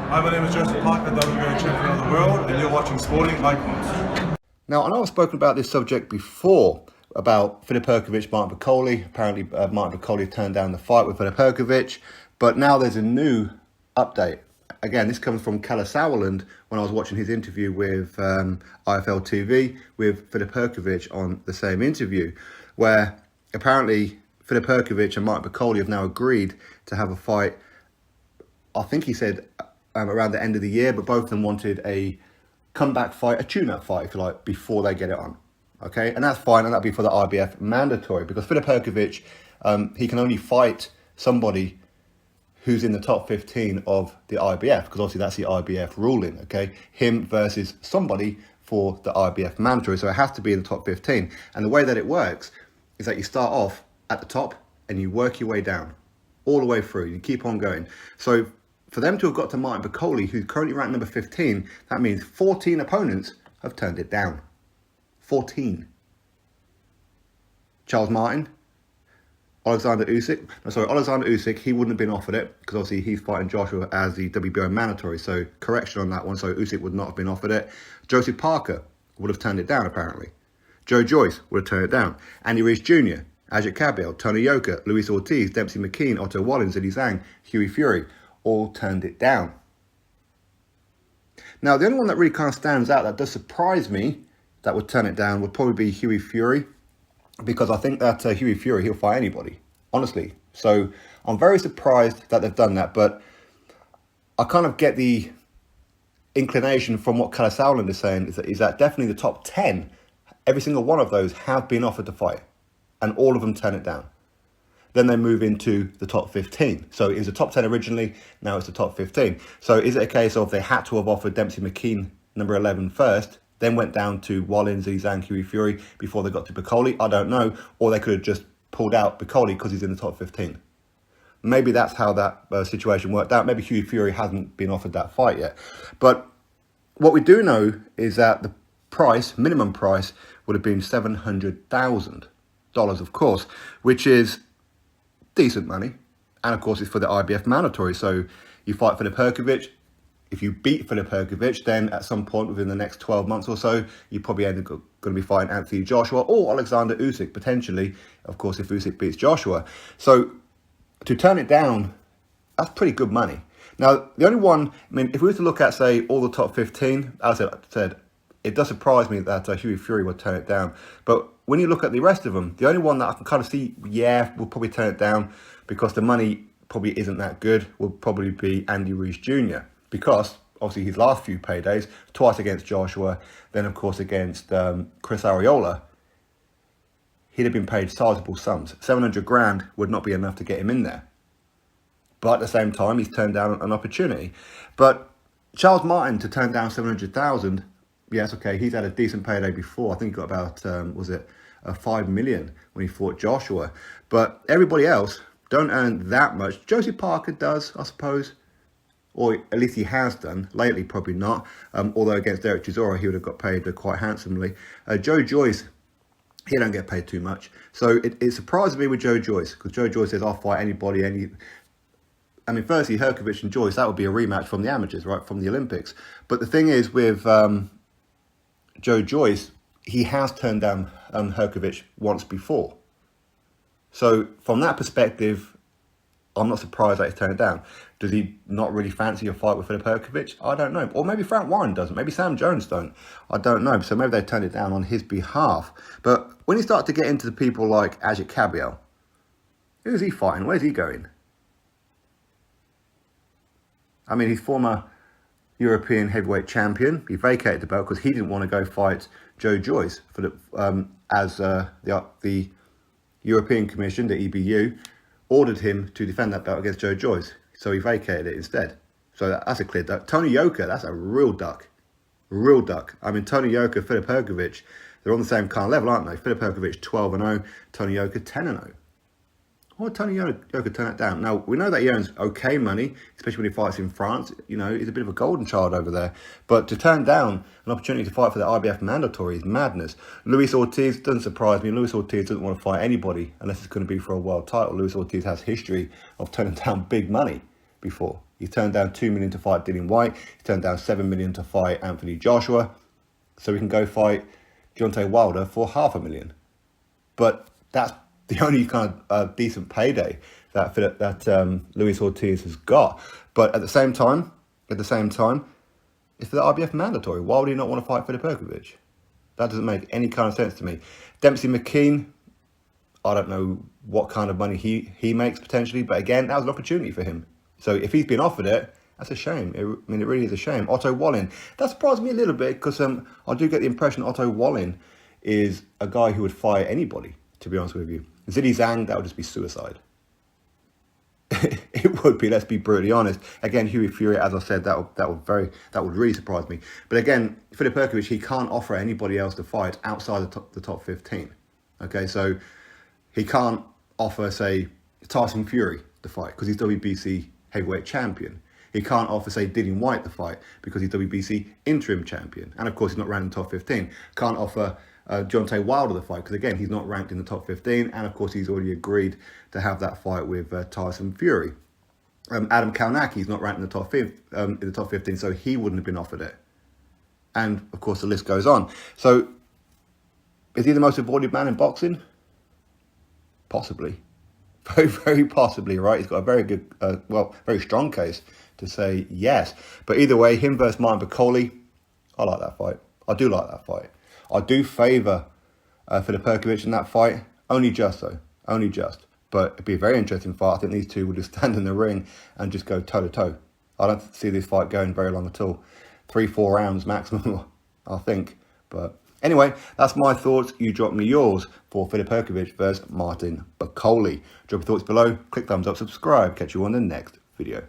Hi, my name is Joseph Parker, WBO champion of the world, and you're watching Sporting Icons. Now, I know I've spoken about this subject before, about Filip Hrgovic, Martin Bakole. Apparently, Martin Bakole turned down the fight with Filip Hrgovic, but now there's a new update. Again, this comes from Kalle Sauerland when I was watching his interview with IFL TV with Filip Hrgovic on the same interview, where apparently Filip Hrgovic and Martin Bakole have now agreed to have a fight. I think he said around the end of the year, but both of them wanted a comeback fight, a tune-up fight, if you like, before they get it on. Okay, and that's fine, and that'll be for the IBF mandatory, because Filip Hrgovic, he can only fight somebody who's in the top 15 of the IBF, because obviously that's the IBF ruling, okay? Him versus somebody for the IBF mandatory, so it has to be in the top 15. And the way that it works is that you start off at the top and you work your way down, all the way through, you keep on going. So for them to have got to Martin Bakole, who's currently ranked number 15, that means 14 opponents have turned it down. 14. Charles Martin, Alexander Usyk, he wouldn't have been offered it because obviously he's fighting Joshua as the WBO mandatory. So correction on that one. So Usyk would not have been offered it. Joseph Parker would have turned it down apparently. Joe Joyce would have turned it down. Andy Ruiz Jr., Ajit Kabiel, Tony Yoka, Luis Ortiz, Dempsey McKean, Otto Wallin, Zhilei Zhang, Hughie Fury, all turned it down. Now, the only one that really kind of stands out that does surprise me that would turn it down would probably be Hughie Fury, because I think that Hughie Fury, he'll fight anybody, honestly. So I'm very surprised that they've done that, but I kind of get the inclination from what Kalle Sauerland is saying is that definitely the top 10, every single one of those have been offered to fight, and all of them turn it down. Then they move into the top 15. So it was the top 10 originally, now it's the top 15. So is it a case of they had to have offered Dempsey McKean number 11 first, then went down to Wallin, Zhilei Zhang, Hughie Fury before they got to Bakole? I don't know. Or they could have just pulled out Bakole because he's in the top 15. Maybe that's how that situation worked out. Maybe Hughie Fury hasn't been offered that fight yet. But what we do know is that the price, minimum price, would have been $700,000, of course, which is decent money. And of course, it's for the IBF mandatory. So you fight Filip Hrgovic. If you beat Filip Hrgovic, then at some point within the next 12 months or so, you probably end up going to be fighting Anthony Joshua or Alexander Usyk, potentially, of course, if Usyk beats Joshua. So to turn it down, that's pretty good money. Now, the only one, I mean, if we were to look at, say, all the top 15, as I said, it does surprise me that Hughie Fury would turn it down. But when you look at the rest of them, the only one that I can kind of see, yeah, will probably turn it down because the money probably isn't that good, will probably be Andy Ruiz Jr. Because obviously his last few paydays, twice against Joshua, then of course against Chris Arreola, he'd have been paid sizable sums. 700 grand would not be enough to get him in there. But at the same time, he's turned down an opportunity. But Charles Martin to turn down 700,000, yes, okay, he's had a decent payday before. I think he got about, was it 5 million when he fought Joshua. But everybody else don't earn that much. Joseph Parker does, I suppose. Or at least he has done. Lately, probably not. Although against Derek Chisora, he would have got paid quite handsomely. Joe Joyce, he don't get paid too much. So it surprises me with Joe Joyce, because Joe Joyce says, I'll fight anybody, I mean, firstly, Hrgovic and Joyce, that would be a rematch from the amateurs, right, from the Olympics. But the thing is with Joe Joyce, he has turned down Hrgovic once before. So from that perspective, I'm not surprised that he's turned it down. Does he not really fancy a fight with Filip Hrgovic? I don't know. Or maybe Frank Warren doesn't. Maybe Sam Jones don't. I don't know. So maybe they turned it down on his behalf. But when you start to get into the people like Ajit Kabiel, who's he fighting? Where's he going? I mean, he's former European heavyweight champion. He vacated the belt because he didn't want to go fight Joe Joyce for the European Commission, the EBU, ordered him to defend that belt against Joe Joyce. So he vacated it instead. So that's a clear duck. Tony Yoka, that's a real duck. Real duck. I mean, Tony Yoka, Filip Hrgovic, they're on the same kind of level, aren't they? Filip Hrgovic 12-0, Tony Yoka 10-0. Why would Tony Yoka turn it down? Now, we know that he earns okay money, especially when he fights in France. You know, he's a bit of a golden child over there. But to turn down an opportunity to fight for the IBF mandatory is madness. Luis Ortiz doesn't surprise me. Luis Ortiz doesn't want to fight anybody unless it's going to be for a world title. Luis Ortiz has history of turning down big money. before. He turned down 2 million to fight Dillian White. He turned down 7 million to fight Anthony Joshua. So he can go fight Deontay Wilder for $500,000. But that's the only kind of decent payday that Luis Ortiz has got. But at the same time, it's for the IBF mandatory. Why would he not want to fight Filip Hrgovic? That doesn't make any kind of sense to me. Dempsey McKean, I don't know what kind of money he makes potentially, but again, that was an opportunity for him. So if he's been offered it, that's a shame. It really is a shame. Otto Wallin, that surprised me a little bit because I do get the impression Otto Wallin is a guy who would fight anybody, to be honest with you. Zhilei Zhang, that would just be suicide. It would be, let's be brutally honest. Again, Hughie Fury, as I said, that would really surprise me. But again, Filip Hrgovic, he can't offer anybody else to fight outside the top 15. Okay, so he can't offer, say, Tyson Fury to fight because he's WBC heavyweight champion. He can't offer, say, Dillian White to fight because he's WBC interim champion. And of course, he's not ranked in the top 15. Can't offer Deontay Wilder the fight because again he's not ranked in the top 15, and of course he's already agreed to have that fight with Tyson Fury. Adam Kalnaki's not ranked in the top 15, so he wouldn't have been offered it. And of course the list goes on. So is he the most avoided man in boxing? Possibly, very, very possibly. Right? He's got a very good, very strong case to say yes. But either way, him versus Martin Bakole, I like that fight. I do like that fight. I do favour Filip Hrgovic in that fight, only just though, only just. But it'd be a very interesting fight. I think these two will just stand in the ring and just go toe-to-toe. I don't see this fight going very long at all. 3-4 rounds maximum, I think. But anyway, that's my thoughts. You drop me yours for Filip Hrgovic versus Martin Bakole. Drop your thoughts below, click thumbs up, subscribe. Catch you on the next video.